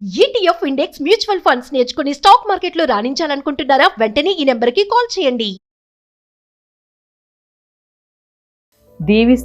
ETF index mutual funds నేర్చుకుని stock మార్కెట్లో రాణించాలనుకుంటున్నారా? వెంటనే ఈ నెంబర్కి కాల్ చేయండి. దేవి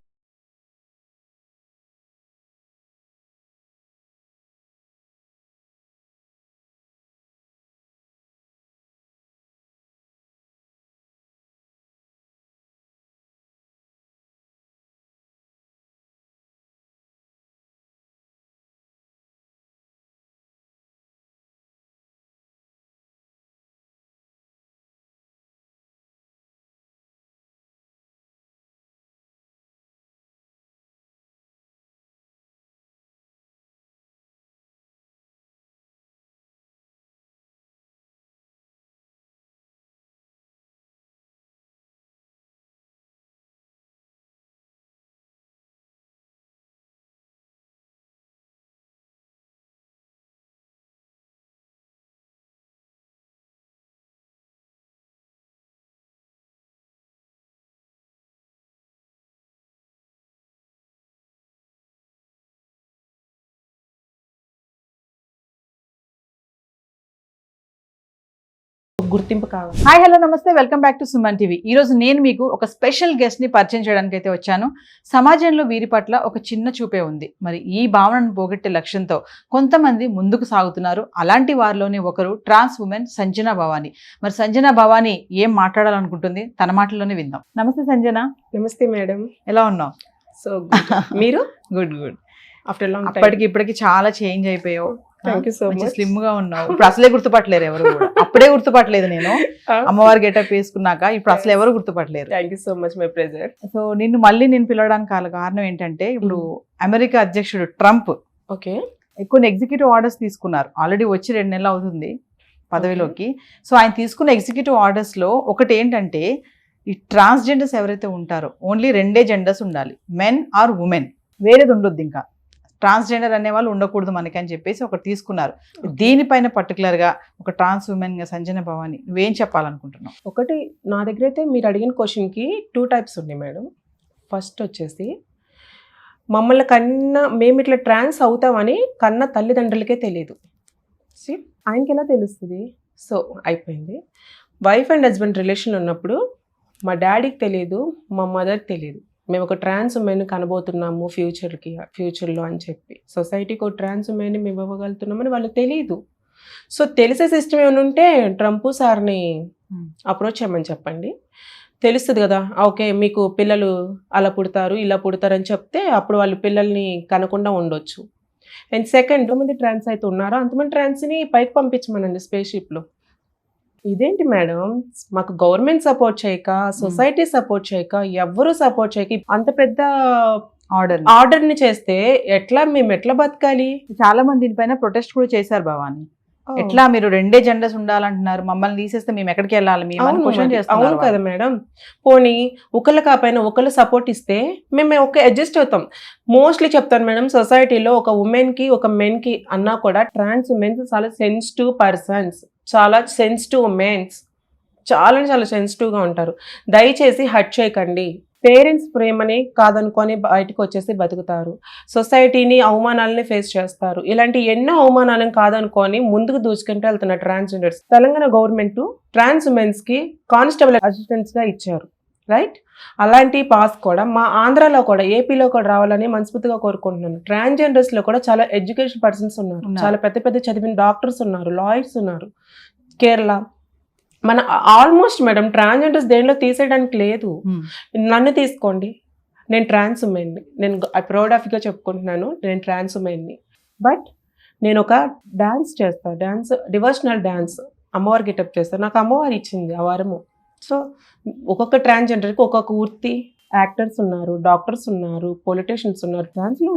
గుర్తింపు కావాలి. హాయ్ హలో నమస్తే, welcome back to Suman TV. ఈ రోజు నేను మీకు ఒక స్పెషల్ గెస్ట్ ని పరిచయం చేయడానికి అయితే వచ్చాను. సమాజంలో వీరి పట్ల ఒక చిన్న చూపే ఉంది. మరి ఈ భావనను పోగొట్టే లక్ష్యంతో కొంతమంది ముందుకు సాగుతున్నారు. అలాంటి వారిలోనే ఒకరు ట్రాన్స్ ఉమెన్ సంజన భవాని. మరి సంజన భవాని ఏం మాట్లాడాలనుకుంటుంది తన మాటల్లోనే విందాం. నమస్తే సంజన. నమస్తే మేడం, ఎలా ఉన్నావు? సో మీరు? Good good. ఆఫ్టర్ లాంగ్ అప్పటికి ఇప్పటికి చాలా చేంజ్ అయిపోయావు. Thank you so much. Slim గా ఉన్నావు. ఇప్పుడు అసలే గుర్తుపట్టలేరు ఎవరు కూడా. అప్పుడే గుర్తుపట్టలేదు నేను, అమ్మవారి గెటప్ వేసుకున్నాక ఇప్పుడు అసలు ఎవరు గుర్తుపట్టలేరు. Thank you so much my pleasure. So నిన్ను మళ్ళీ నేను పిలవడానికి కారణం ఏంటంటే, ఇప్పుడు అమెరికా అధ్యక్షుడు ట్రంప్ ఓకే కొన్ని ఎగ్జిక్యూటివ్ ఆర్డర్స్ తీసుకున్నారు. ఆల్రెడీ వచ్చి 2 నెలలు అవుతుంది పదవిలోకి. సో ఆయన తీసుకున్న ఎగ్జిక్యూటివ్ ఆర్డర్స్ లో ఒకటి ఏంటంటే, ఈ ట్రాన్స్జెండర్స్ ఎవరైతే ఉంటారో ఓన్లీ 2 జెండర్స్ ఉండాలి, మెన్ ఆర్ ఉమెన్, వేరేది ఉండొద్దు. ఇంకా ట్రాన్స్జెండర్ అనే వాళ్ళు ఉండకూడదు మనకి అని చెప్పేసి ఒకటి తీసుకున్నారు. దీనిపైన పర్టికులర్గా ఒక ట్రాన్స్ ఉమెన్గా సంజన భవాని నువ్వేం చెప్పాలనుకుంటున్నావు? ఒకటి, నా దగ్గర అయితే మీరు అడిగిన క్వశ్చన్కి 2 టైప్స్ ఉన్నాయి మేడం. ఫస్ట్ వచ్చేసి మమ్మల్ని మేము ఇట్లా ట్రాన్స్ అవుతామని కన్న తల్లిదండ్రులకే తెలియదు. ఆయనకి ఎలా తెలుస్తుంది? సో అయిపోయింది. వైఫ్ అండ్ హస్బెండ్ రిలేషన్ ఉన్నప్పుడు మా డాడీకి తెలియదు, మా మదర్కి తెలియదు మేము ఒక ట్రాన్స్ ఉమెన్ కనబోతున్నాము ఫ్యూచర్లో అని చెప్పి. సొసైటీకి ఒక ట్రాన్స్ ఉమెన్ మేము ఇవ్వగలుగుతున్నామని వాళ్ళకి తెలియదు. సో తెలిసే సిస్టమ్ ఏమైనా ఉంటే ట్రంప్ సార్ని అప్రోచ్ చేయమని చెప్పండి, తెలుస్తుంది కదా. ఓకే మీకు పిల్లలు అలా పుడతారు ఇలా పుడతారని చెప్తే అప్పుడు వాళ్ళు పిల్లల్ని కనకుండా ఉండొచ్చు. అండ్ సెకండ్, ఎంతమంది ట్రాన్స్ అయితే ఉన్నారో అంతమంది ట్రాన్స్ని పైకి పంపించమనండి స్పేస్షిప్లో. ఇదేంటి మేడం, మాకు గవర్నమెంట్ సపోర్ట్ చేయక, సొసైటీ సపోర్ట్ చేయక, ఎవ్వరూ సపోర్ట్ చేయక అంత పెద్ద ఆర్డర్ని చేస్తే మేము ఎట్లా బతకాలి? చాలా మంది దీనిపైన ప్రొటెస్ట్ కూడా చేశారు భవాని. ఎట్లా మీరు 2 జెండర్స్ ఉండాలంటున్నారు, మమ్మల్ని తీసేస్తే మేము ఎక్కడికి వెళ్ళాలి? అవును కదా మేడం. పోనీ ఒకళ్ళు కాకపోయినా ఒకళ్ళు సపోర్ట్ ఇస్తే మేము అడ్జస్ట్ అవుతాం. మోస్ట్లీ చెప్తాను మేడం, సొసైటీలో ఒక ఉమెన్కి ఒక మెన్కి అన్నా కూడా ట్రాన్స్ ఉమెన్స్ చాలా సెన్సిటివ్ పర్సన్స్, చాలా సెన్సిటివ్ ఉమెన్స్, చాలా చాలా సెన్సిటివ్గా ఉంటారు. దయచేసి హర్ట్ చేయకండి. పేరెంట్స్ ప్రేమని కాదనుకొని బయటకు వచ్చేసి బతుకుతారు, సొసైటీని అవమానాలని ఫేస్ చేస్తారు. ఇలాంటి ఎన్నో అవమానాలను కాదనుకొని ముందుకు దూసుకుంటూ వెళ్తున్నారు ట్రాన్స్జెండర్స్. తెలంగాణ గవర్నమెంట్ ట్రాన్స్ ఉమెన్స్కి కానిస్టేబుల్ అసిస్టెంట్స్గా ఇచ్చారు, రైట్? అలాంటి పాస్ కూడా మా ఆంధ్రాలో కూడా, ఏపీలో కూడా రావాలని మనస్ఫూర్తిగా కోరుకుంటున్నాను. ట్రాన్స్జెండర్స్లో కూడా చాలా ఎడ్యుకేషన్ పర్సన్స్ ఉన్నారు, చాలా పెద్ద పెద్ద చదివిన డాక్టర్స్ ఉన్నారు, లాయర్స్ ఉన్నారు. కేరళ మన ఆల్మోస్ట్ మేడం ట్రాన్స్జెండర్స్ దేనిలో తీసేయడానికి లేదు. నన్ను తీసుకోండి, నేను ట్రాన్స్ ఉమెన్ని, నేను ప్రౌడ్-గా చెప్పుకుంటున్నాను, నేను ట్రాన్స్ ఉమెన్ని. బట్ నేను ఒక డ్యాన్స్ చేస్తాను, డివోషనల్ డ్యాన్స్, అమ్మవారి గెటప్ చేస్తాను. నాకు అమ్మవారు ఇచ్చింది ఆ వారము. సో ఒక్కొక్క ట్రాన్స్జెండర్కి ఒక్కొక్క వృత్తి, యాక్టర్స్ ఉన్నారు, డాక్టర్స్ ఉన్నారు, పొలిటీషియన్స్ ఉన్నారు.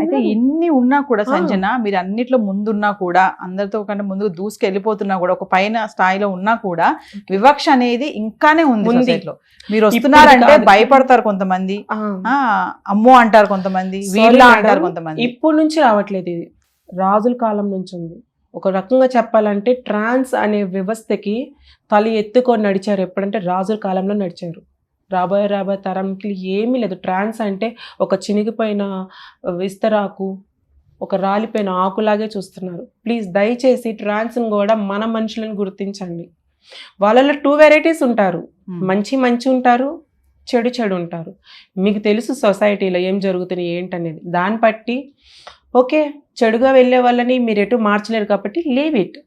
అయితే ఎన్ని ఉన్నా కూడా సంజన, మీరు అన్నిట్లో ముందున్నా కూడా, అందరితో కంటే ముందుకు దూసుకెళ్ళిపోతున్నా కూడా, ఒక పైన స్థాయిలో ఉన్నా కూడా వివక్ష అనేది ఇంకానే ఉంది. మీరు వస్తున్నారంటే భయపడతారు కొంతమంది, అమ్మో అంటారు కొంతమంది, వీళ్ళ అంటారు కొంతమంది. ఇప్పుడు నుంచి రావట్లేదు, ఇది రాజుల కాలం నుంచి ఉంది. ఒక రకంగా చెప్పాలంటే ట్రాన్స్ అనే వ్యవస్థకి తల ఎత్తుకొని నడిచారు ఎప్పుడంటే రాజుల కాలంలో నడిచారు. రాబోయే తరంకి ఏమీ లేదు. ట్రాన్స్ అంటే ఒక చినిగిపోయిన విస్తరాకు, ఒక రాలిపోయిన ఆకులాగే చూస్తున్నారు. ప్లీజ్ దయచేసి ట్రాన్స్ని కూడా మన మనుషులను గుర్తించండి. వాళ్ళలో 2 వెరైటీస్ ఉంటారు, మంచి ఉంటారు, చెడు ఉంటారు. మీకు తెలుసు సొసైటీలో ఏం జరుగుతుంది ఏంటనేది. దాన్ని బట్టి ఓకే, చెడుగా వెళ్ళే వాళ్ళని మీరు ఎటు మార్చలేరు కాబట్టి లీవ్ ఇట్.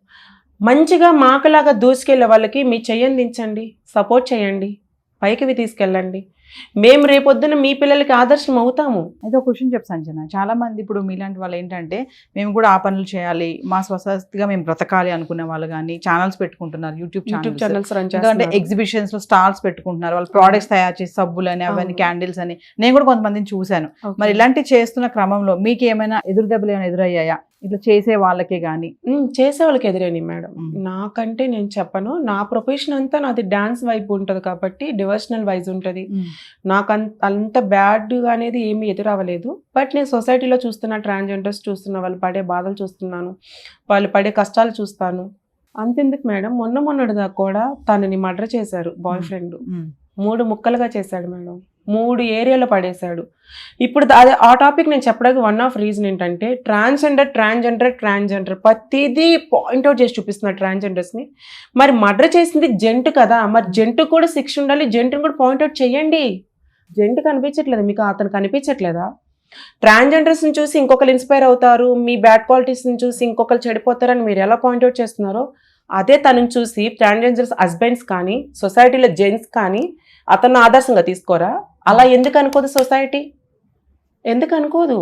మంచిగా మాకలాగా దూసుకెళ్ళే వాళ్ళకి మీ చెయ్యందించండి, సపోర్ట్ చేయండి, పైకి తీసుకెళ్ళండి. మేము రేపొద్దున మీ పిల్లలకి ఆదర్శం అవుతాము. అయితే ఒక క్వశ్చన్ చెప్పు సంజన, చాలా మంది ఇప్పుడు మీలాంటి వాళ్ళు ఏంటంటే మేము కూడా ఆ పనులు చేయాలి, మా స్వస్థగా మేము బ్రతకాలి అనుకునే వాళ్ళు కానీ ఛానల్స్ పెట్టుకుంటున్నారు, యూట్యూబ్ ఛానల్స్ రన్ చేస్తున్నారు, ఎగ్జిబిషన్స్ లో స్టాల్స్ పెట్టుకుంటున్నారు, వాళ్ళు ప్రోడక్ట్స్ తయారు చేసి సబ్బులు అని అవన్నీ క్యాండిల్స్ అని నేను కూడా కొంతమందిని చూశాను. మరి ఇలాంటివి చేస్తున్న క్రమంలో మీకు ఏమైనా ఎదురు దెబ్బలు ఏమైనా ఎదురయ్యాయా ఇట్లా చేసే వాళ్ళకే కానీ? చేసే వాళ్ళకి ఎదురేని మేడం, నాకంటే నేను చెప్పను. నా ప్రొఫెషన్ అంతా నాది డాన్స్ వైపు ఉంటుంది కాబట్టి డివోషనల్ వైజ్ ఉంటుంది. నాకు అంత బ్యాడ్ అనేది ఏమీ ఎదురవ్వలేదు. బట్ నేను సొసైటీలో చూస్తున్న ట్రాన్స్జెండర్స్ చూస్తున్నా, వాళ్ళు పడే బాధలు చూస్తున్నాను, వాళ్ళు పడే కష్టాలు చూస్తాను. అంతెందుకు మేడం, మొన్నటిదాకా కూడా తనని మర్డర్ చేశారు బాయ్ ఫ్రెండ్. 3 ముక్కలుగా చేశాడు మేడం, 3 ఏరియాలో పడేశాడు. ఇప్పుడు ఆ టాపిక్ నేను చెప్పడానికి వన్ ఆఫ్ రీజన్ ఏంటంటే ట్రాన్స్జెండర్ ప్రతిదీ పాయింట్అవుట్ చేసి చూపిస్తున్నారు ట్రాన్స్జెండర్స్ని. మరి మర్డర్ చేసింది జెంట్ కదా, మరి జెంట్ కూడా శిక్ష ఉండాలి, జెంట్ని కూడా పాయింట్అవుట్ చేయండి. జెంట్ కనిపించట్లేదు మీకు, అతను కనిపించట్లేదా? ట్రాన్స్జెండర్స్ని చూసి ఇంకొకరు ఇన్స్పైర్ అవుతారు, మీ బ్యాడ్ క్వాలిటీస్ని చూసి ఇంకొకరు చెడిపోతారని మీరు ఎలా పాయింట్అవుట్ చేస్తున్నారో, అదే తనని చూసి ట్రాన్స్జెండర్స్ హస్బెండ్స్ కానీ సొసైటీలో జెంట్స్ కానీ అతను ఆదర్శంగా తీసుకోరా? అలా ఎందుకు అనుకోదు సొసైటీ? ఎందుకు అనుకోదు?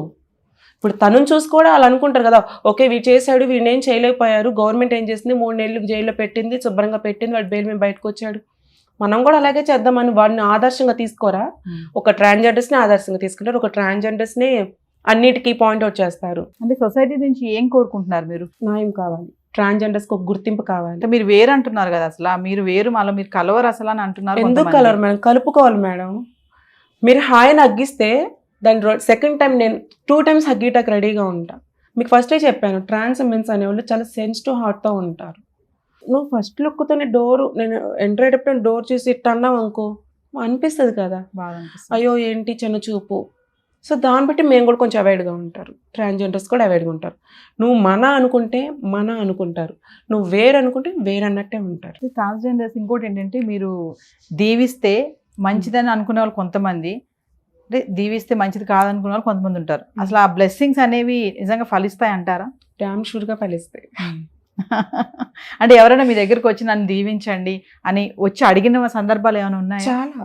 ఇప్పుడు తనను చూసి కూడా అలా అనుకుంటారు కదా, ఓకే వీడు చేశాడు, వీడిని ఏం చేయలేకపోయారు, గవర్నమెంట్ ఏం చేసింది, 3 నెలలు జైల్లో పెట్టింది, శుభ్రంగా పెట్టింది, వాడు బెయిల్ మీద బయటకు వచ్చాడు, మనం కూడా అలాగే చేద్దామని వాడిని ఆదర్శంగా తీసుకోరా? ఒక ట్రాన్స్జెండర్స్ని ఆదర్శంగా తీసుకుంటారు, ఒక ట్రాన్స్జెండర్స్ని అన్నిటికీ పాయింట్అవుట్ చేస్తారు. అంటే సొసైటీ నుంచి ఏం కోరుకుంటున్నారు మీరు? న్యాయం కావాలి, ట్రాన్స్జెండర్స్కి ఒక గుర్తింపు కావాలి. అంటే మీరు వేరు అంటున్నారు కదా, అసలు మీరు వేరు, మళ్ళీ మీరు కలవరు అసలు అని అంటున్నారు. ఎందుకు కలవరు మేడం? కలుపుకోవాలి మేడం. మీరు హాయిని అగ్గిస్తే దాని సెకండ్ టైం నేను 2 times హగ్గీటాకి రెడీగా ఉంటా. మీకు ఫస్టే చెప్పాను, ట్రాన్స్ మెన్స్ అనేవాళ్ళు చాలా సెన్సిటివ్ హార్ట్తో ఉంటారు. నువ్వు ఫస్ట్ లుక్తోనే నేను ఎంటర్ అయ్యేటప్పుడు డోర్ చూసి ఇట్ట అన్నావు అనుకో, అనిపిస్తుంది కదా బాగా అనిపిస్తుంది, అయ్యో ఏంటి చిన్న చూపు. సో దాన్ని బట్టి మేము కూడా కొంచెం అవాయిడ్గా ఉంటారు, ట్రాన్స్జెండర్స్ కూడా అవాయిడ్గా ఉంటారు. నువ్వు మన అనుకుంటే మన అనుకుంటారు, నువ్వు వేరు అనుకుంటే వేరు అన్నట్టే ఉంటారు. ట్రాన్స్జెండర్స్ ఇంకోటి ఏంటంటే మీరు దీవిస్తే మంచిదని అనుకునే వాళ్ళు కొంతమంది, అంటే దీవిస్తే మంచిది కాదనుకునే వాళ్ళు కొంతమంది ఉంటారు. అసలు ఆ బ్లెస్సింగ్స్ అనేవి నిజంగా ఫలిస్తాయి అంటారా? డ్యామ్ షూర్గా ఫలిస్తాయి. అంటే ఎవరైనా మీ దగ్గరకు వచ్చి నన్ను దీవించండి అని వచ్చి అడిగిన సందర్భాలు ఏమైనా ఉన్నాయా? చాలా.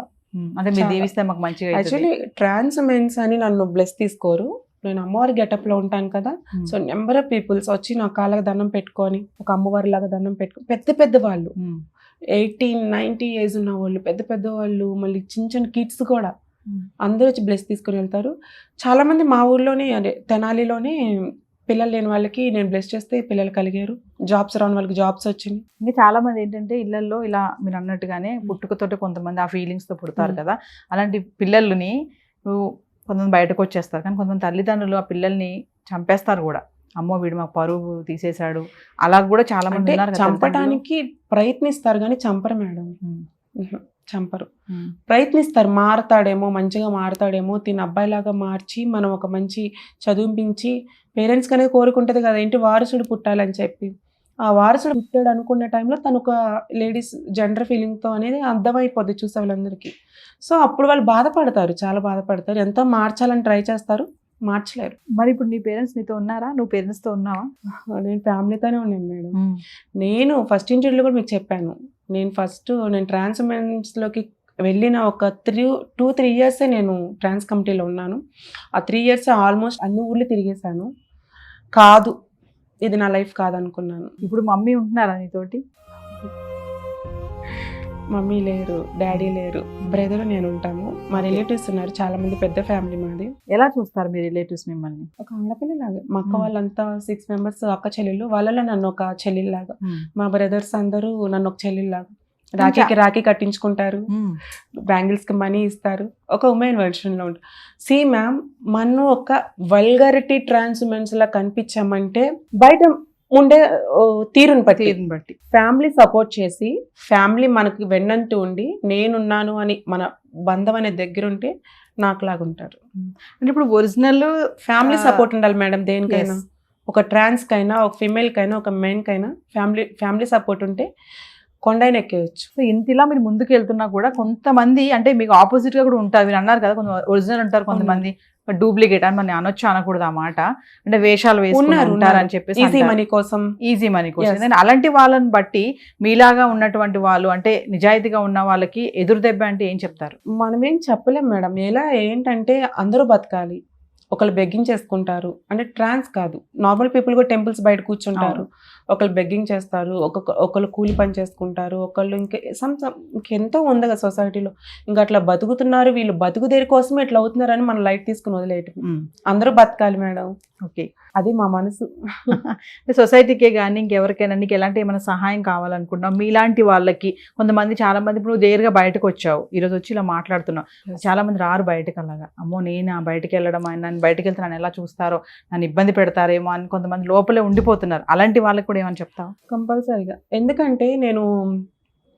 అంటే మీరు దీవిస్తే మాకు మంచిగా. యాక్చువల్లీ ట్రాన్స్ మెన్స్ అని నన్ను బ్లెస్ తీసుకోరు, నేను అమ్మవారి గెటప్లో ఉంటాను కదా. సో నెంబర్ ఆఫ్ పీపుల్స్ వచ్చి నా కాళ్ళకి దండం పెట్టుకొని, ఒక అమ్మవారి లాగా దండం పెట్టుకొని, పెద్ద వాళ్ళు 18-90 ఏజ్ ఉన్న వాళ్ళు, పెద్ద వాళ్ళు, మళ్ళీ చిన్న కిడ్స్ కూడా అందరూ వచ్చి బ్లెస్ తీసుకొని వెళ్తారు. చాలామంది మా ఊర్లోనే, అదే తెనాలిలోనే పిల్లలు లేని వాళ్ళకి నేను బ్లెస్ చేస్తే పిల్లలు కలిగారు, జాబ్స్ రాని వాళ్ళకి జాబ్స్ వచ్చింది. ఇంకా చాలా మంది ఏంటంటే ఇళ్లలో ఇలా మీరు అన్నట్టుగానే పుట్టుకతోటి కొంతమంది ఆ ఫీలింగ్స్తో పుడతారు కదా, అలాంటి పిల్లల్ని కొంతమంది బయటకు వచ్చేస్తారు, కానీ కొంతమంది తల్లిదండ్రులు ఆ పిల్లల్ని చంపేస్తారు కూడా. అమ్మో వీడు మాకు పరువు తీసేశాడు, అలా కూడా చాలా మంది ఉన్నారు. చంపడానికి ప్రయత్నిస్తారు కానీ చంపరు మేడం, చంపరు. ప్రయత్నిస్తారు, మారతాడేమో, మంచిగా మారతాడేమో, తిన అబ్బాయిలాగా మార్చి మనం ఒక మంచి చదివించి, పేరెంట్స్కి అనేది కోరుకుంటుంది కదా ఏంటి వారసుడు పుట్టాలని చెప్పి. ఆ వారసుడు పుట్టాడు అనుకునే టైంలో తను ఒక లేడీస్ జెండర్ ఫీలింగ్తో అనేది అర్థమైపోద్ది చూసే వాళ్ళందరికీ. సో అప్పుడు వాళ్ళు బాధపడతారు, చాలా బాధపడతారు, ఎంతో మార్చాలని ట్రై చేస్తారు, మార్చలేరు. మరి ఇప్పుడు నీ పేరెంట్స్ నీతో ఉన్నారా? నువ్వు పేరెంట్స్తో ఉన్నావా? నేను ఫ్యామిలీతోనే ఉన్నాను మేడం. నేను ఫస్ట్ ఇంటర్వ్యూలో కూడా మీకు చెప్పాను, నేను ట్రాన్స్ మెన్స్లోకి వెళ్ళిన ఒక 2-3 years నేను ట్రాన్స్ కమిటీలో ఉన్నాను. ఆ 3 years ఆల్మోస్ట్ అన్ని ఊర్లు తిరిగేశాను. కాదు, ఇది నా లైఫ్ కాదనుకున్నాను. ఇప్పుడు మమ్మీ ఉంటున్నారా నీతోటి? మమ్మీ లేరు, డాడీ లేరు, బ్రదర్ నేను ఉంటాము. మా రిలేటివ్స్ ఉన్నారు చాలా మంది, పెద్ద ఫ్యామిలీ మాది. ఎలా చూస్తారు మీ రిలేటివ్స్ మిమ్మల్ని? ఒక ఆడపిల్లలాగా. మా అక్క వాళ్ళంతా 6 members అక్క చెల్లెళ్ళు, వాళ్ళలో నన్ను ఒక చెల్లెల్లాగా, మా బ్రదర్స్ అందరూ నన్ను ఒక చెల్లెల్లాగా. రాఖీ కట్టించుకుంటారు, బ్యాంగిల్స్కి మనీ ఇస్తారు, ఒక ఉమెన్ వెర్షన్లో ఉంటారు. సి మ్యామ్, మనం ఒక వల్గారిటీ ట్రాన్స్ ఉమెన్స్ లా కనిపించామంటే బయట ఉండే తీరుని బట్టి తీరుని బట్టి. ఫ్యామిలీ సపోర్ట్ చేసి ఫ్యామిలీ మనకి వెన్నంటూ ఉండి నేనున్నాను అని మన బంధం అనే దగ్గర ఉంటే నాకు లాగుంటారు. అంటే ఇప్పుడు ఒరిజినల్ ఫ్యామిలీ సపోర్ట్ ఉండాలి మేడం దేనికైనా. ఒక ట్రాన్స్ కైనా ఒక ఫిమేల్ కైనా ఒక మెన్ కైనా ఫ్యామిలీ సపోర్ట్ ఉంటే కొండైనా ఎక్కేయచ్చు. సో ఇంతలా మీరు ముందుకు వెళ్తున్నా కూడా కొంతమంది అంటే మీకు ఆపోజిట్ గా కూడా ఉంటారు. మీరు అన్నారు కదా కొంత ఒరిజినల్ ఉంటారు, కొంతమంది డూప్లికేట్ అని మనం అనొచ్చు అనకూడదు ఆ మాట. అంటే వేషాలు వేసుకుంటారు అని చెప్పేసి ఈజీ మనీ కోసం. ఈజీ మనీ కోసం. అలాంటి వాళ్ళని బట్టి మీలాగా ఉన్నటువంటి వాళ్ళు అంటే నిజాయితీగా ఉన్న వాళ్ళకి ఎదురు దెబ్బ అంటే ఏం చెప్తారు? మనం ఏం చెప్పలేం మేడం. ఎలా ఏంటంటే అందరూ బతకాలి. ఒకళ్ళు బెగ్గింగ్ చేసుకుంటారు అంటే ట్రాన్స్ కాదు, నార్మల్ పీపుల్ కూడా టెంపుల్స్ బయట కూర్చుంటారు. ఒకళ్ళు బెగ్గింగ్ చేస్తారు, ఒకళ్ళు కూలి పని చేసుకుంటారు, ఒకళ్ళు ఇంకెంతో ఉంది కదా సొసైటీలో. ఇంకా అట్లా బతుకుతున్నారు. వీళ్ళు బతుకుదేరి కోసమే ఇట్లా అవుతున్నారని మనం లైట్ తీసుకుని వదిలేయటం. అందరూ బతకాలి మేడం. ఓకే, అది మా మనసు. సొసైటీకే కానీ ఇంకెవరికైనా నీకు ఎలాంటి ఏమైనా సహాయం కావాలనుకుంటున్నావు? మీలాంటి వాళ్ళకి కొంతమంది చాలా మంది ఇప్పుడు నేరుగా బయటకు వచ్చావు, ఈరోజు వచ్చి ఇలా మాట్లాడుతున్నావు. చాలా మంది రారు బయటకు. అలాగా అమ్మో నేను బయటకు వెళ్ళడం, ఆయన నన్ను బయటకు వెళ్తే నన్ను ఎలా చూస్తారో, నన్ను ఇబ్బంది పెడతారేమో అని కొంతమంది లోపలే ఉండిపోతున్నారు. అలాంటి వాళ్ళకి కూడా ఏమని చెప్తావు? కంపల్సరీగా. ఎందుకంటే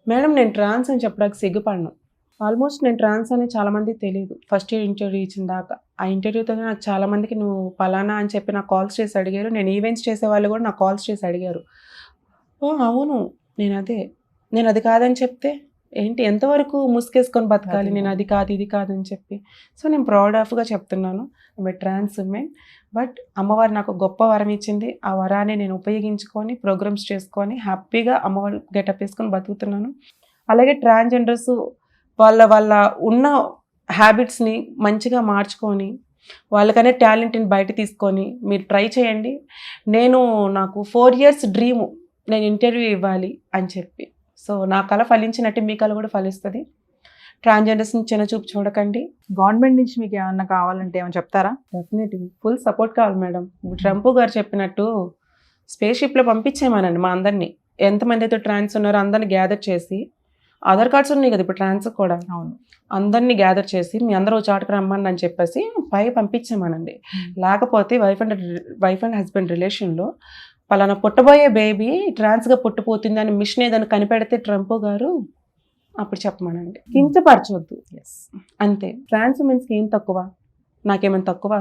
మేడం నేను ట్రాన్స్ అని చెప్పడానికి సిగ్గుపడను. ఆల్మోస్ట్ నేను ట్రాన్స్ అని చాలా మందికి తెలియదు. ఫస్ట్ ఇయర్ ఇంటర్వ్యూ ఇచ్చిన దాకా. ఆ ఇంటర్వ్యూతోనే నాకు చాలా మందికి నువ్వు పలానా అని చెప్పి నాకు కాల్స్ చేసి అడిగారు. నేను ఈవెంట్స్ చేసే వాళ్ళు కూడా నాకు కాల్స్ చేసి అడిగారు. అవును నేను అది కాదని చెప్తే ఏంటి, ఎంతవరకు ముసుకేసుకొని బతకాలి, నేను అది కాదు ఇది కాదని చెప్పి. సో నేను ప్రౌడ్ ఆఫ్గా చెప్తున్నాను, ట్రాన్స్ ఉమెన్. బట్ అమ్మవారు నాకు గొప్ప వరం ఇచ్చింది. ఆ వరాన్ని నేను ఉపయోగించుకొని ప్రోగ్రామ్స్ చేసుకొని హ్యాపీగా అమ్మవారు గెటప్ వేసుకొని బతుకుతున్నాను. అలాగే ట్రాన్స్జెండర్స్ వాళ్ళ ఉన్న హ్యాబిట్స్ని మంచిగా మార్చుకొని వాళ్ళకనే టాలెంట్ని బయట తీసుకొని మీరు ట్రై చేయండి. నాకు 4 years డ్రీము నేను ఇంటర్వ్యూ ఇవ్వాలి అని చెప్పి. సో నా కళ ఫలించినట్టు మీ కళ కూడా ఫలిస్తుంది. ట్రాన్స్జెండర్స్ని చిన్న చూపు చూడకండి. గవర్నమెంట్ నుంచి మీకు ఏమన్నా కావాలంటే ఏమైనా చెప్తారా? డెఫినెట్లీ ఫుల్ సపోర్ట్ కావాలి మేడం. ట్రంప్ గారు చెప్పినట్టు స్పేస్ షిప్లో పంపించేమానండి మా అందరినీ. ఎంతమంది అయితే ట్రాన్స్ ఉన్నారో అందరినీ గ్యాదర్ చేసి, ఆధార్ కార్డ్స్ ఉన్నాయి కదా ఇప్పుడు ట్రాన్స్ కూడా, అవును, అందరినీ గ్యాదర్ చేసి మీ అందరూ చాటుకు రమ్మని అని చెప్పేసి పైకి పంపించామనండి. లేకపోతే వైఫ్ అండ్ హస్బెండ్ రిలేషన్లో పలానా పుట్టబోయే బేబీ ట్రాన్స్గా పుట్టిపోతుంది అని మిషన్ ఏదైనా కనిపెడితే ట్రంప్ గారు అప్పుడు చెప్పమనండి. కించపరచవద్దు. అంతే. ట్రాన్స్ ఉమెన్స్కి ఏం తక్కువ? నాకేమైనా తక్కువ?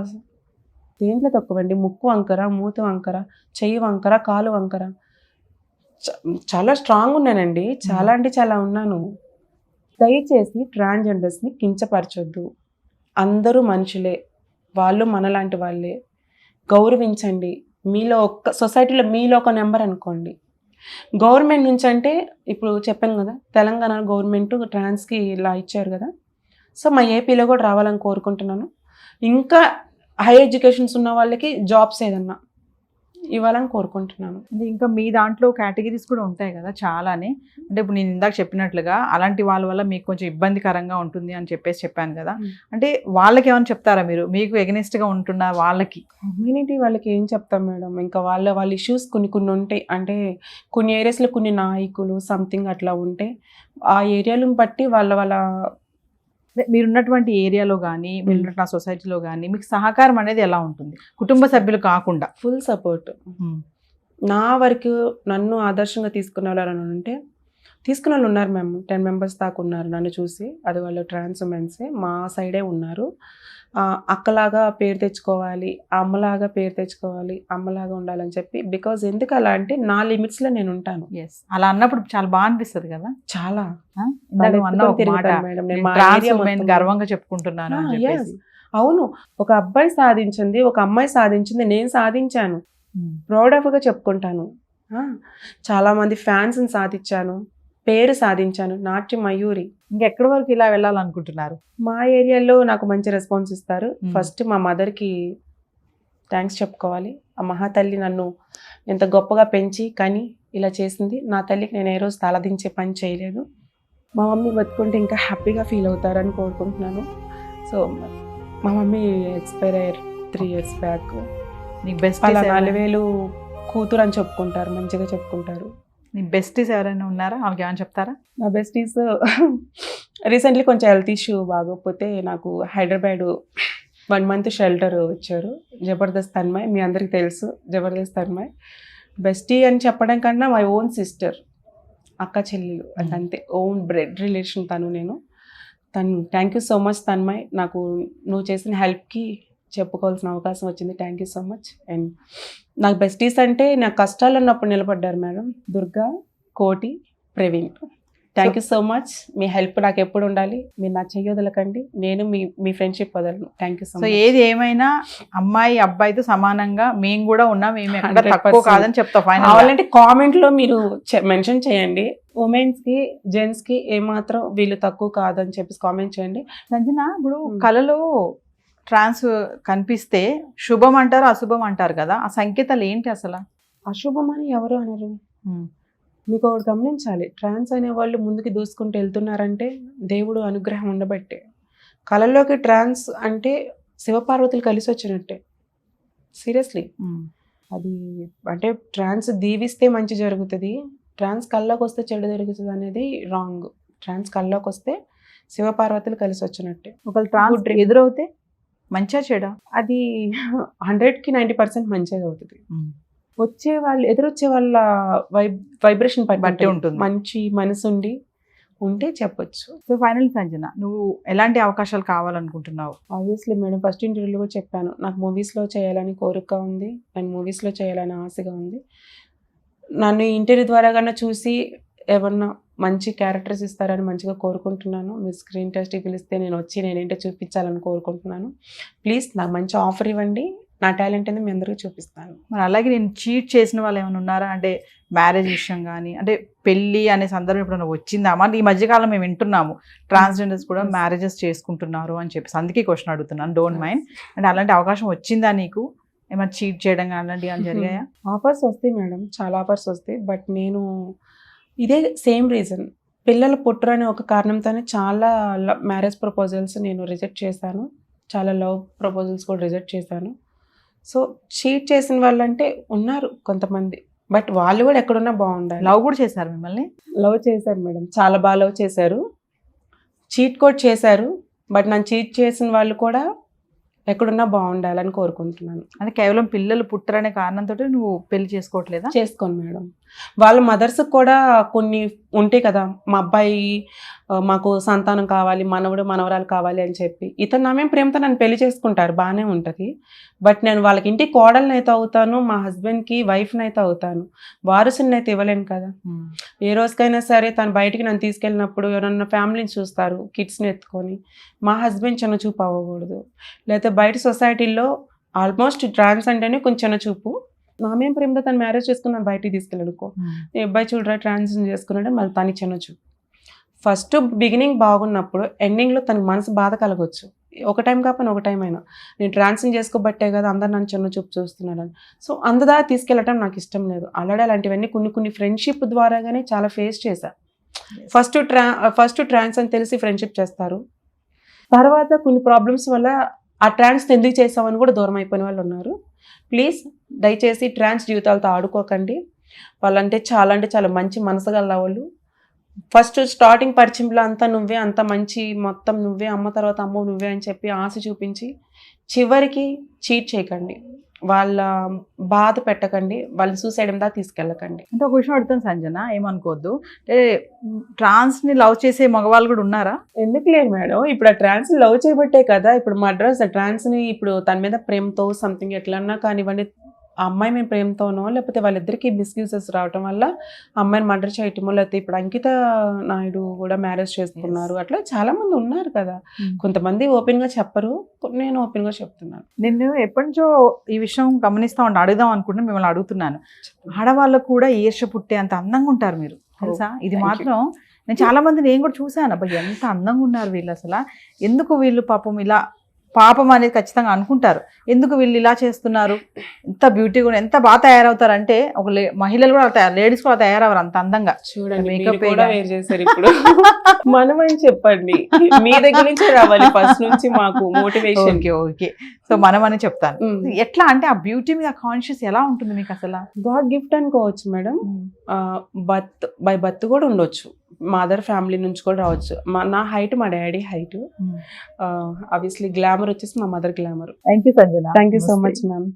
దేంట్లో తక్కువ అండి? ముక్కు వంకర, మూతి వంకర, చెయ్యి వంకర, కాలు వంకర, చాలా స్ట్రాంగ్ ఉన్నానండి. చాలా అంటే చాలా ఉన్నాను. దయచేసి ట్రాన్స్జెండర్స్ని కించపరచొద్దు. అందరూ మనుషులే, వాళ్ళు మనలాంటి వాళ్ళే. గౌరవించండి. సొసైటీలో మీలో ఒక నెంబర్ అనుకోండి. గవర్నమెంట్ నుంచి అంటే ఇప్పుడు చెప్పాను కదా, తెలంగాణ గవర్నమెంట్ ట్రాన్స్కి ఇలా ఇచ్చారు కదా. సో మా ఏపీలో కూడా రావాలని కోరుకుంటున్నాను. ఇంకా హై ఎడ్యుకేషన్స్ ఉన్న వాళ్ళకి జాబ్స్ ఏదన్నా ఇవ్వాలని కోరుకుంటున్నాను. అంటే ఇంకా మీ దాంట్లో కేటగిరీస్ కూడా ఉంటాయి కదా చాలానే. అంటే ఇప్పుడు నేను ఇందాక చెప్పినట్లుగా అలాంటి వాళ్ళ వల్ల మీకు కొంచెం ఇబ్బందికరంగా ఉంటుంది అని చెప్పాను కదా. అంటే వాళ్ళకి ఏమైనా చెప్తారా మీరు? మీకు ఎగనెస్ట్గా ఉంటున్న వాళ్ళకి, కమ్యూనిటీ వాళ్ళకి ఏం చెప్తాం మేడం? ఇంకా వాళ్ళ ఇష్యూస్ కొన్ని ఉంటాయి. అంటే కొన్ని ఏరియాస్లో కొన్ని నాయకులు సంథింగ్ అట్లా ఉంటే ఆ ఏరియాలను బట్టి వాళ్ళ మీరున్నటువంటి ఏరియాలో కానీ మీరున్న సొసైటీలో కానీ మీకు సహకారం అనేది ఎలా ఉంటుంది? కుటుంబ సభ్యులు కాకుండా ఫుల్ సపోర్ట్. నా వరకు నన్ను ఆదర్శంగా తీసుకునే వాళ్ళు ఉంటే తీసుకున్న వాళ్ళు ఉన్నారు. మేము 10 members దాకా ఉన్నారు నన్ను చూసి. అది వాళ్ళు ట్రాన్స్ ఉమెన్సే, మా సైడే ఉన్నారు. అక్కలాగా పేరు తెచ్చుకోవాలి, అమ్మలాగా పేరు తెచ్చుకోవాలి, అమ్మలాగా ఉండాలని చెప్పి. బికాజ్ ఎందుకు అలా అంటే నా లిమిట్స్లో నేను ఉంటాను. అలా అన్నప్పుడు చాలా బాగా అనిపిస్తుంది కదా. చాలా గర్వంగా చెప్పుకుంటున్నాను. అవును, ఒక అబ్బాయి సాధించింది, ఒక అమ్మాయి సాధించింది, నేను సాధించాను. ప్రౌడ్ ఆఫ్గా చెప్పుకుంటాను. చాలా మంది ఫ్యాన్స్ని సాధించాను, పేరు సాధించాను. నాట్య మయూరి. ఇంకెక్కడి వరకు ఇలా వెళ్ళాలనుకుంటున్నారు? మా ఏరియాలో నాకు మంచి రెస్పాన్స్ ఇస్తారు. ఫస్ట్ మా మదర్కి థ్యాంక్స్ చెప్పుకోవాలి. ఆ మహాతల్లి నన్ను ఎంత గొప్పగా పెంచి కానీ ఇలా చేసింది. నా తల్లికి నేను ఏ రోజు తలదించే పని చేయలేదు. మా మమ్మీ బతుకుంటే ఇంకా హ్యాపీగా ఫీల్ అవుతారని కోరుకుంటున్నాను. సో మా మమ్మీ ఎక్స్పైర్ అయ్యారు 3 years బ్యాక్. నీకు బెస్ట్ 4,000 కూతురు అని చెప్పుకుంటారు, మంచిగా చెప్పుకుంటారు. నీ బెస్టీస్ ఎవరైనా ఉన్నారా? వాళ్ళకి ఏమైనా చెప్తారా? నా బెస్టీస్ రీసెంట్లీ కొంచెం హెల్త్ ఇష్యూ బాగోకపోతే నాకు హైదరాబాద్ 1 month షెల్టర్ వచ్చారు. జబర్దస్త్ తన్మయ్, మీ అందరికీ తెలుసు జబర్దస్త్ తన్మయ్. బెస్టీ అని చెప్పడం కన్నా మై ఓన్ సిస్టర్, అక్క చెల్లెలు అంతే, ఓన్ బ్లడ్ రిలేషన్ తను. Thank you so much Tanmay, నాకు నువ్వు చేసిన హెల్ప్కి చెప్పుకోవాల్సిన అవకాశం వచ్చింది. Thank you so much. And నాకు బెస్టీస్ అంటే నాకు కష్టాలు ఉన్నప్పుడు నిలబడ్డారు మేడం, దుర్గా, కోటి, Praveen. Thank you so much. Me help నాకు ఎప్పుడు ఉండాలి, మీరు నా చెయ్యొదలకండి, నేను మీ ఫ్రెండ్షిప్ వదలను. Thank you so so much. ఏది ఏమైనా అమ్మాయి అబ్బాయితో సమానంగా మేము కూడా ఉన్నాం, మేము ఎక్కడ 100% తక్కువ కాదని చెప్తా ఫైనల్. కావాలంటే కామెంట్లో మీరు మెన్షన్ చేయండి, ఉమెన్స్కి జెంట్స్కి ఏమాత్రం వీళ్ళు తక్కువ కాదని చెప్పేసి కామెంట్ చేయండి. సంజన, ఇప్పుడు కళలో ట్రాన్స్ కనిపిస్తే శుభం అంటారు, అశుభం అంటారు కదా, ఆ సంకేతాలు ఏంటి అసలు? అశుభం అని ఎవరు అనరు. మీకు ఒకటి గమనించాలి, ట్రాన్స్ అనే వాళ్ళు ముందుకు దూసుకుంటూ వెళ్తున్నారంటే దేవుడు అనుగ్రహం ఉండబట్టే. కళలోకి ట్రాన్స్ అంటే శివపార్వతులు కలిసి వచ్చినట్టే, సీరియస్లీ. అది అంటే ట్రాన్స్ దీవిస్తే మంచి జరుగుతుంది, ట్రాన్స్ కళ్ళలోకి వస్తే చెడు జరుగుతుంది అనేది రాంగ్. ట్రాన్స్ కళ్ళలోకి వస్తే శివపార్వతులు కలిసి వచ్చినట్టే. ఒకళ్ళు ట్రాన్స్ ఎదురవుతే మంచిగా చెడా? అది 100కి 90% మంచిగా అవుతుంది. వచ్చే వాళ్ళు ఎదురొచ్చే వాళ్ళ వైబ్రేషన్ బట్టి ఉంటుంది. మంచి మనసు ఉంటే చెప్పొచ్చు. సో ఫైనల్ సంజన, నువ్వు ఎలాంటి అవకాశాలు కావాలనుకుంటున్నావు? ఆబ్వియస్లీ మేడం, ఫస్ట్ ఇంటర్వ్యూలో కూడా చెప్పాను, నాకు మూవీస్లో చేయాలని కోరిక ఉంది అండ్ మూవీస్లో చేయాలని ఆశగా ఉంది. నన్ను ఇంటర్వ్యూ ద్వారా కన్నా చూసి ఏమన్నా మంచి క్యారెక్టర్స్ ఇస్తారని మంచిగా కోరుకుంటున్నాను. మీరు స్క్రీన్ టెస్ట్కి పిలిస్తే నేను వచ్చి నేనేంటో చూపించాలని కోరుకుంటున్నాను. ప్లీజ్ నాకు మంచి ఆఫర్ ఇవ్వండి, నా టాలెంట్ అనేది మీ అందరికీ చూపిస్తాను. మరి అలాగే నేను చీట్ చేసిన వాళ్ళు ఏమైనా ఉన్నారా? అంటే మ్యారేజ్ విషయం కానీ, అంటే పెళ్ళి అనే సందర్భం ఎప్పుడైనా వచ్చిందా? మరి ఈ మధ్యకాలం మేము వింటున్నాము ట్రాన్స్జెండర్స్ కూడా మ్యారేజెస్ చేసుకుంటున్నారు అని చెప్పేసి, అందుకే క్వశ్చన్ అడుగుతున్నాను, డోంట్ మైండ్. అంటే అలాంటి అవకాశం వచ్చిందా నీకు? ఏమైనా చీట్ చేయడం కానీ అలాంటివి అని జరిగాయా? ఆఫర్స్ వస్తాయి మేడం, చాలా ఆఫర్స్ వస్తాయి. బట్ నేను ఇదే సేమ్ రీజన్, పిల్లలు పుట్టరు అనే ఒక కారణంతోనే చాలా మ్యారేజ్ ప్రపోజల్స్ నేను రిజెక్ట్ చేశాను, చాలా లవ్ ప్రపోజల్స్ కూడా రిజెక్ట్ చేశాను. సో చీట్ చేసిన వాళ్ళంటే ఉన్నారు కొంతమంది, బట్ వాళ్ళు కూడా ఎక్కడున్నా బాగుండాలి. లవ్ కూడా చేశారు మిమ్మల్ని? లవ్ చేశారు మేడం, చాలా బాగా లవ్ చేశారు, చీట్ కూడా చేశారు. బట్ నన్ను చీట్ చేసిన వాళ్ళు కూడా ఎక్కడున్నా బాగుండాలని కోరుకుంటున్నాను. అంటే కేవలం పిల్లలు పుట్టరనే కారణంతో నువ్వు పెళ్లి చేసుకోవట్లేదా? చేసుకోను మేడం, వాళ్ళ మదర్స్కి కూడా కొన్ని ఉంటాయి కదా, మా అబ్బాయి మాకు సంతానం కావాలి, మనవడు మనవరాలు కావాలి అని చెప్పి ఇతను నా మేము ప్రేమతో నన్ను పెళ్లి చేసుకుంటారు, బాగానే ఉంటుంది. బట్ నేను వాళ్ళకి ఇంటికి కోడల్ని అయితే అవుతాను, మా హస్బెండ్కి వైఫ్ని అయితే అవుతాను, వారసుని అయితే ఇవ్వలేను కదా. ఏ రోజుకైనా సరే తను బయటికి నన్ను తీసుకెళ్ళినప్పుడు ఎవరన్నా ఫ్యామిలీని చూస్తారు కిడ్స్ని ఎత్తుకొని, మా హస్బెండ్ చిన్న చూపు అవ్వకూడదు. లేకపోతే బయట సొసైటీలో ఆల్మోస్ట్ ట్రాన్స్ అంటేనే కొంచెం చిన్న చూపు. నా మేము ప్రేమతో తను మ్యారేజ్ చేసుకుని నన్ను బయటికి తీసుకెళ్ళడుకో, ఈ అబ్బాయి చూడరా ట్రాన్స్జెండర్ చేసుకున్నాడే, మళ్ళీ తను చిన్న చూపు. ఫస్ట్ బిగినింగ్ బాగున్నప్పుడు ఎండింగ్లో తనకు మనసు బాధ కలగొచ్చు, ఒక టైం కాకపోయినా ఒక టైం అయినా నేను ట్రాన్స్ని చేసుకోబట్టే కదా అందరు నన్ను చిన్న చూపు చూస్తున్నాడని. సో అందదా తీసుకెళ్ళటం నాకు ఇష్టం లేదు. ఆల్రెడీ అలాంటివన్నీ కొన్ని ఫ్రెండ్షిప్ ద్వారాగానే చాలా ఫేస్ చేశా. ఫస్ట్ ట్రాన్స్ అని తెలిసి ఫ్రెండ్షిప్ చేస్తారు, తర్వాత కొన్ని ప్రాబ్లమ్స్ వల్ల ఆ ట్రాన్స్ ఎందుకు చేసామని కూడా దూరం అయిపోయిన వాళ్ళు ఉన్నారు. ప్లీజ్ దయచేసి ట్రాన్స్ జీవితాలతో ఆడుకోకండి. వాళ్ళంటే చాలా మంచి మనసు గల వాళ్ళు. ఫస్ట్ స్టార్టింగ్ పరిచయంలో అంతా నువ్వే, అంత మంచి మొత్తం నువ్వే, అమ్మ తర్వాత అమ్మ నువ్వే అని చెప్పి ఆశ చూపించి చివరికి చీట్ చేయకండి, వాళ్ళ బాధ పెట్టకండి, వాళ్ళని సూసైడ్ దాకా తీసుకెళ్ళకండి. అంటే ఒక విషయం అడుగుతాను సంజన, ఏమనుకోవద్దు, అంటే ట్రాన్స్ని లవ్ చేసే మగవాళ్ళు కూడా ఉన్నారా? ఎందుకు లేదు మేడం, ఇప్పుడు ఆ ట్రాన్స్ లవ్ చేయబట్టే కదా ఇప్పుడు మద్రాస్ ఆ ట్రాన్స్ని ఇప్పుడు తన మీద ప్రేమతో సంథింగ్ ఎట్లన్నా కానివ్వండి, ఆ అమ్మాయి మేము ప్రేమతోనో లేకపోతే వాళ్ళిద్దరికీ మిస్యూజెస్ రావటం వల్ల అమ్మాయిని మర్డర్ చేయటమో, లేకపోతే ఇప్పుడు అంకిత నాయుడు కూడా మ్యారేజ్ చేసుకున్నారు, అట్లా చాలా మంది ఉన్నారు కదా. కొంతమంది ఓపెన్గా చెప్పరు, నేను ఓపెన్గా చెప్తున్నాను. నేను ఎప్పటి నుంచో ఈ విషయం గమనిస్తా ఉండి అడుగుదాం అనుకుంటున్నా, మిమ్మల్ని అడుగుతున్నాను. ఆడవాళ్ళకు కూడా ఈర్ష్య పుట్టే అంత అందంగా ఉంటారు మీరు, తెలుసా? ఇది మాత్రం నేను చాలా మంది నేను కూడా చూసాను, అబ్బాయి ఎంత అందంగా ఉన్నారు వీళ్ళు, అసలు ఎందుకు వీళ్ళు పాపం ఇలా, పాపం అనేది ఖచ్చితంగా అనుకుంటారు, ఎందుకు వీళ్ళు ఇలా చేస్తున్నారు, ఎంత బ్యూటీ కూడా ఎంత బాగా తయారవుతారంటే, ఒక మహిళలు కూడా లేడీస్ కూడా తయారవరు అంత అందంగా. చూడండి మేకప్ కూడా వేరు చేశారు ఇప్పుడు. మనమని చెప్పండి, మీ దగ్గర నుంచే రావాలి ఫస్ట్ నుంచి మాకు మోటివేషన్. ఓకే, సో మనమని చెప్తాను. ఎట్లా అంటే ఆ బ్యూటీ మీద కాన్షియస్ ఎలా ఉంటుంది మీకు అసలు? గాడ్ గిఫ్ట్ అనుకోవచ్చు మేడం, బై బర్త్ కూడా ఉండొచ్చు, మదర్ ఫ్యామిలీ నుంచి కూడా రావచ్చు. నా హైట్ మా డాడీ హైట్, ఆబ్వియస్లీ గ్లామర్ వచ్చేసి మా mother glamour. Thank you Sanjana. Thank you so much ma'am.